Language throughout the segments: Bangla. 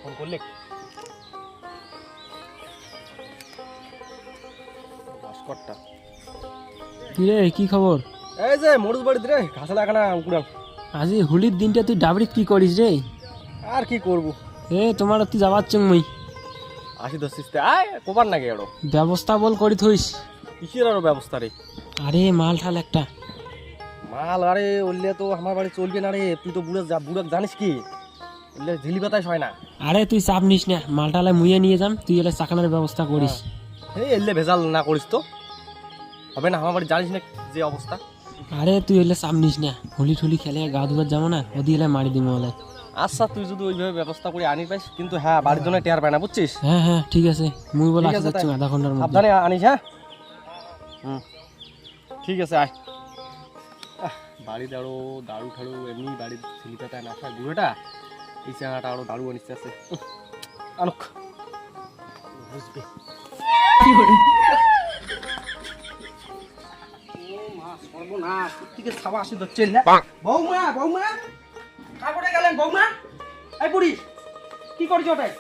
ফোন করলে ভাস্করটা। কি রে, কি খবর? এই যে মরুজ বাড়িতে রে ঘাসে লাগানা কুড়াল। আজি হোলির দিনটা তুই ডাবরিত কি করিস রে? আর কি করব, তোমার তুই যাবার চং মুই আসি ধরছিস আয় কোবার নাকি আরো ব্যবস্থা বল করি থইস। কিসের আরো ব্যবস্থা রে? আরে মাল ঠাল একটা মাল, আরে ওইলে তো আমার বাড়ি চলবে না রে। তুই তো বুড়ো জানিস কি, ওইলে ঝিলি পাতায় হয় না। আরে তুই চাপ নিস না, মালটালে মুইয়ে নিয়ে যাম, তুই এলে চাকানোর ব্যবস্থা করিস। এই এলে ভেজাল না করিস তো হবে না। আমার বাড়ি জানিস না যে অবস্থা। আরে তুই এলে চাপ নিস না, হোলি ঠুলি খেলে গা ধুবার যাবো না, ওদি এলে মারি দিবো ওলে। আচ্ছা তুই যদি ওইভাবে ব্যবস্থা করে আনি পাইস, কিন্তু হ্যাঁ বাড়ির জন্য টের পায় না, বুঝছিস? হ্যাঁ হ্যাঁ ঠিক আছে, মুই বলে ঠিক আসতে আছে, যাচ্ছি তাই। আধা ঘন্টার মধ্যে। সাবধানে আনিস, হ্যাঁ। ঠিক আছে আয়। বাড়িতে আরো দারু ঠাড়ু এমনি বাড়ির ছেলেটায় না খায় বুড়োটা, এই চাঙাটা আরো দারু আনিস আছে। আনুক বুঝবে কি করে সর্বনাশ, প্রত্যেকের খাওয়া আসি ধরছে না। বৌমা বৌমা কাপড়ে গেলেন বৌমা? এই বুড়ি কি করছো ওটাই?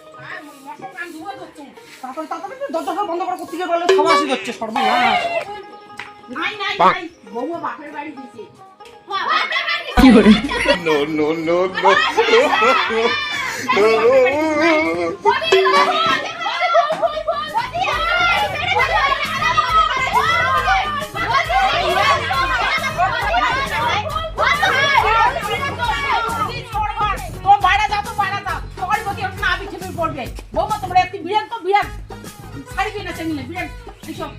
তাড়াতাড়ি তাড়াতাড়ি দরজা বন্ধ করে প্রত্যেকের বলে খাওয়া আসি ধরছে। সর্বনাশ। নাই নাই নাই বউও বাপের বাড়ি দিছে। কি করে No, no, no, no. বৌমা তোমরা একটি বিরান তো বিরান শাড়ি কিনে চেনিলে বিরান এইসব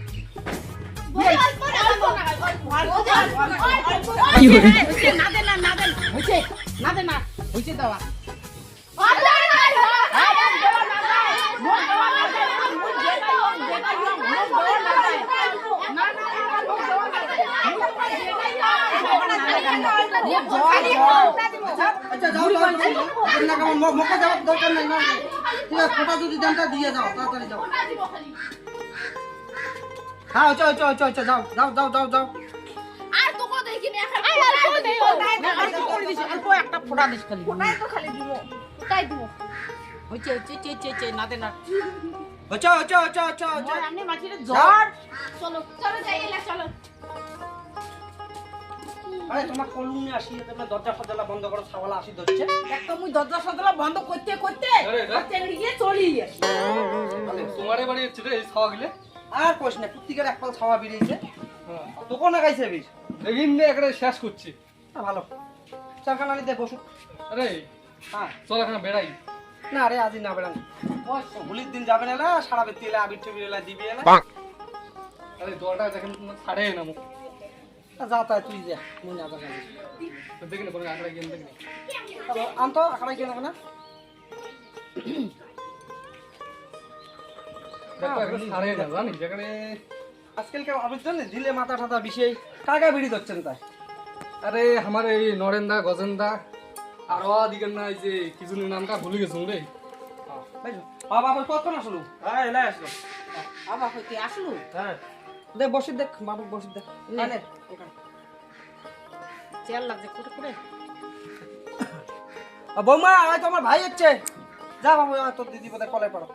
হ্যাঁ চল চল চল চল, যাও যাও যাও যাও যাও। আর তোকে দেখি না এখন অল্প একটা ফোঁটা দিস খালি ফোঁটাই তো খালি দিব ফোঁটাই দিব হইছে হইছে না দে না চল চল চল চল চল। আমনে মাটিতে জ্বর চলো চলো যাই এলা চলো। আরে তোমার কলুনে আসি, তুমি দরজা ফদলা বন্ধ করো, ছাওয়ালা আসি ধরছে। একটা মুই দরজা সদলা বন্ধ করতে করতে চেংড়ি গিয়ে চলি গেছে। আরে তোমারে বাড়ি হচ্ছে রে এই ছাওয়া গিলে? আর কইস না, প্রত্যেকের এক পাল ছাওয়া বেরিয়েছে। দোকানে গাইছে বিশ দেখিন নে একটা শেষ করছি। ভালো চারখানা নিতে বসু। আরে হ্যাঁ চল এখন বেড়াই। না রে আজই না বেড়ান, হোলির দিন যাবে না, সারা বেতি এলে আবির টবির এলে দিবি এলে। আরে দলটা দেখেন ছাড়ে না মুখ যা তাই তুই যা, মুই না যাবে। দেখি না কোনো আঁকড়া গেম দেখি আনতো আখাড়াই কেন না? ছাড়ে না জানি যেখানে আজকালকে আবির জন্য দিলে মাথা ঠাতা বিষয় কাকা বিড়ি ধরছেন তাই। আরে আমার এই নরেন্দা গজেন্দা আর দিকের না এই যে কিছু নামটা ভুলে গেছো রে। বাবা আবার কতক্ষণ আসলো? হ্যাঁ এলাই আসলো। বাবা হইতে আসলো হ্যাঁ দেখ বসে দেখ, বাবু বসে দেখ। নে। চেয়ার লাগছে কুটে কুটে বৌমা হয়তো আমার ভাই হচ্ছে, যা বাবু তোর দিদি বোধহয় কলে পড়ো।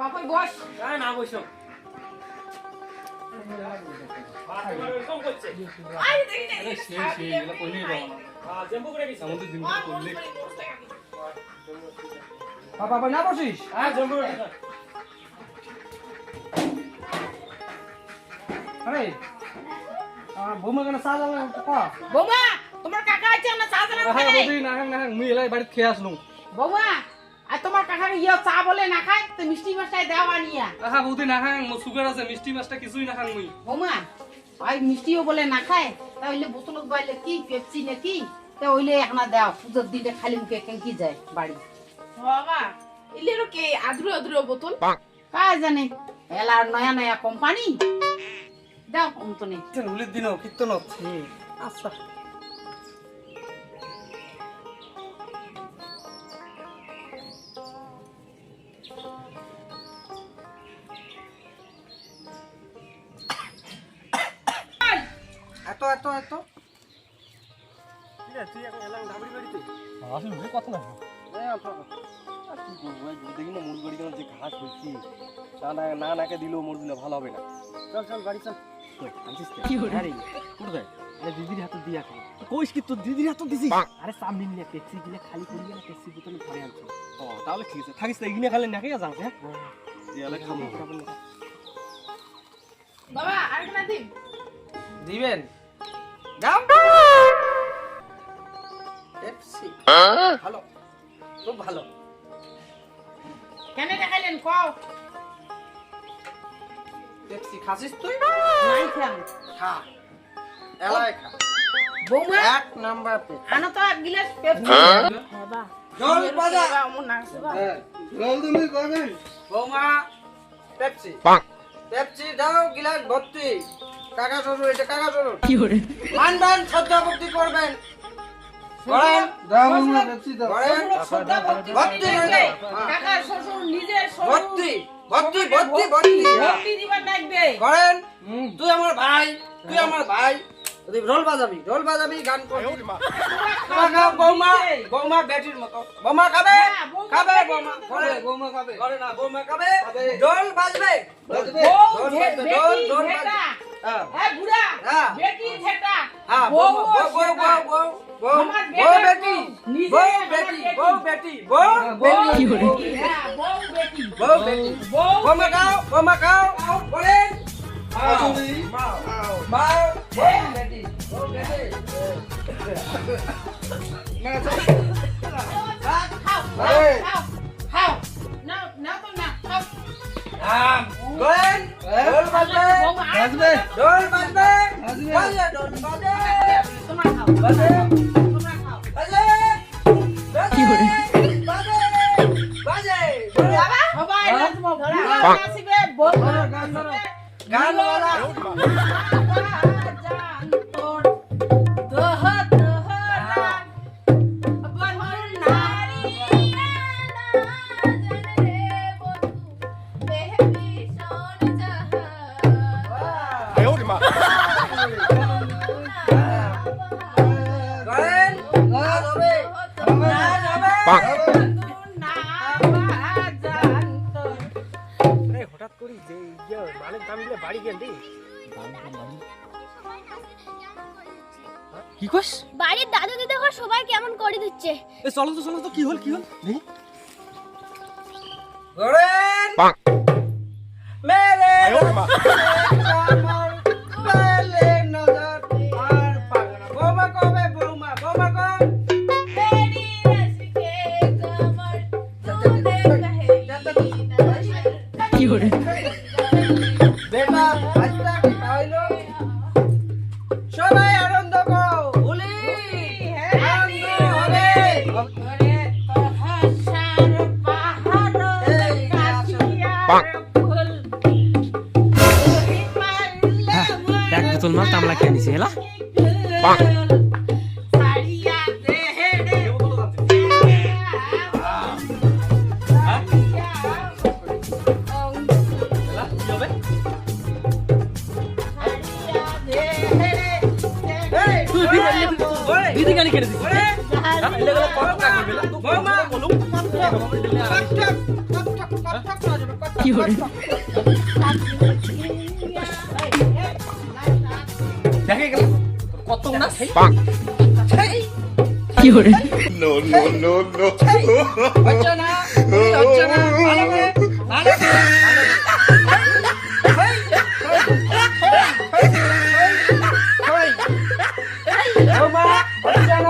বাবা বস হ্যাঁ না বসো। আই দেখি না আরে সেই এগুলো কইলেই পাবো না। আমাদের দিনটা করলে বাবা না বসিস? হ্যাঁ জম্বু। আরে বৌমা কেন চা জ্বালা কা? বৌমা তোমার কাকা আছে না চা জানা হ্যাঁ খায় বদি না হ্যাঁ মুই এলাই বাড়ি খেয়ে আসলুম। বৌমা আর তোমার কাকাকে ইয়া চা বলে না খায় তো মিষ্টি মাছটাই দেওয়া নিয়া হ্যাঁ বদি না হ্যাঁ মোর সুগার আছে, মিষ্টি মাছটা কিছুই না খান মুই। বৌমা আর মিষ্টিও বলে না খায় তাহলে বোতলত বাইলে কি পেপসি নাকি তা হইলে এখানা দাও পুজোর দিনে খালি মুখে কেঙ্কি যায় বাড়ি। বাবা ইলেরো কে আদ্রু আদ্রু বোতল কাজ জানে এলার নয়া নয়া কোম্পানি দাও অন্তনে হোলির দিনও কীর্তনত। আচ্ছা এত এত এত তুই এখন এলাম ডাবরি বাড়িতে? আসলে কথা না কি করবো দেখি না মুরগি বাড়ি কেমন যে ঘাস হয়েছি না নাকে দিলেও মুরগিগুলো ভালো হবে না। চল চল বাড়ি চল। আনছিস আরে কোথায়? আরে দিদির হাতে দিয়ে এখন কইস কি তোর দিদির হাতে দিছিস? আরে সামনে নিয়ে পেপসি গিলে খালি করি না পেপসি বোতলে ভরে আনছো। ও তাহলে ঠিক আছে থাকিস তো এগিয়ে খালি নাকে যাও হ্যাঁ দিয়ালে খাবো। বাবা আরেকটা দিন। দিবেন যাও পেপসি ভালো খুব ভালো। কেন দেখাইলেন কও? পেপসি খাসিস তুই? নাই খাম। খা এলাই খা বৌমা এক নাম্বার পেপসি। আনো তো এক গিলাস পেপসি। বাবা জল বাজা আমার নাকছে বা। জল তুমি করবেন বৌমা পেপসি পেপসি দাও গিলাস ভর্তি। কাকা শ্বশুর এটা কাকা শ্বশুর মানবেন শ্রদ্ধা ভক্তি করবেন করেন দাও বৌমা পেপসি দাও করেন ভর্তি করে কাকা শ্বশুর নিজের শ্বশুর ভর্তি ভর্তি ভর্তি ভর্তি ভর্তি দিবার লাগবে। করেন তুই আমার ভাই তুই আমার ভাই তুই ঢোল বাজাবি গান করবি। কাকা বৌমা বৌমা বেটির মতো বৌমা খাবে খাবে বৌমা করে বৌমা খাবে করে না বৌমা খাবে ঢোল বাজবে বাজবে বউ ঢোল ভে- বাজবে ঢোল বেটি ঢোল ভেটা। বাজবে হ্যাঁ এ বুড়া হ্যাঁ। বেটি ভেটা। হ্যাঁ বউ বৌ বৌ ভেটা। বৌ বৌ আমার বৌ বেটা বেটি নিজে বৌ আমার বেটি বেটি। বৌ বেটি বৌ বেটি হ্যাঁ, বউ বেটি। বৌ বেটি বউ বৌমা খাও বলেন মাও মাও বৌ বেটি বৌ বেটি খাও, খাও, এই। খাও, খাও। নাও, নাও তো না, খাও। বলেন ঢোল বাজবে বৌমা, আর ঢোল বাজবে বাজে ঢোল বাজে তোমরা খাও, বাজে তোমরা খাও। বাজে বাজে বাজে বাজে সবাই নাচবো, বুড়া নাচবে, বৌমা নাচবে। গান বলা জান তোর দহ দহ ডাক, বন্ধুর নারী করেন নাচ হবে নাচ হবে হঠাৎ করি যে মানের দাম দিলে বাড়ি গেল কি কস বাড়ির দাদু দিদি ঘর সবাই কেমন করে দিচ্ছে। এ চলো তো কি হল দেখি করেন মেরে কামর পেলে নজর আর পাগনা বৌমা কবে বৌমা কবে বেটা আজটা কি হইলো সবাই আনন্দ করো হোলি আনন্দ হবে এক বোতল মাল তামলা খেয়ে নিছি হেলা দিদি গানি কেটে দিছি কি করে দেখে গেল কত না কি করে No, no, no, no. হচ্ছে না হচ্ছে না ভালো করে ভালো করে বৌমা হচ্ছে না